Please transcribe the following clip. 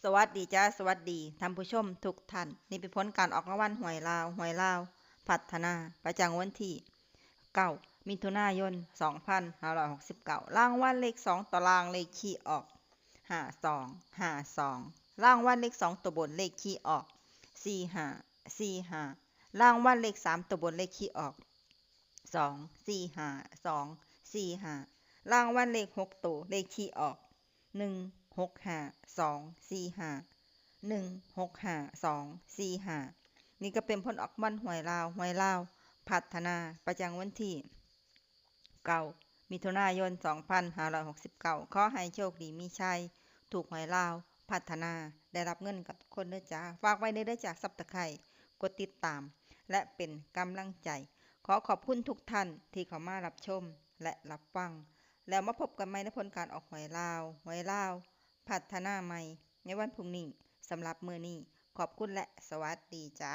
สวัสดีจ้าสวัสดีท่านผู้ชมทุกท่านนี่เป็นผลการออกรางวัลหวยลาวพัฒนาประจำวันที่9 มิถุนายน2569รางวัลเลข2ตารางเลขคี่ออก5252รางวัลเลข2ตัวบนเลขคี่ออก4545รางวัลเลข3ตัวบนเลขคี่ออก245245รางวัลเลข6ตัวเลขคี่ออก165245165245นี่ก็เป็นผลออกมันหวยลาวพัฒนาประจำวันที่9 มิถุนายน2569ขอให้โชคดีมีชัยถูกหวยลาวพัฒนาได้รับเงินกับคนเด้อจ้าฝากไว้ในเด้อจากซับตะไคร่กดติดตามและเป็นกำลังใจขอขอบคุณทุกท่านที่เข้ามารับชมและรับฟังแล้วมาพบกันใหม่ในผลการออกหวยลาวพัฒนาใหม่ในวันพรุ่งนี้สำหรับมื้อนี้ขอบคุณและสวัสดีจ้า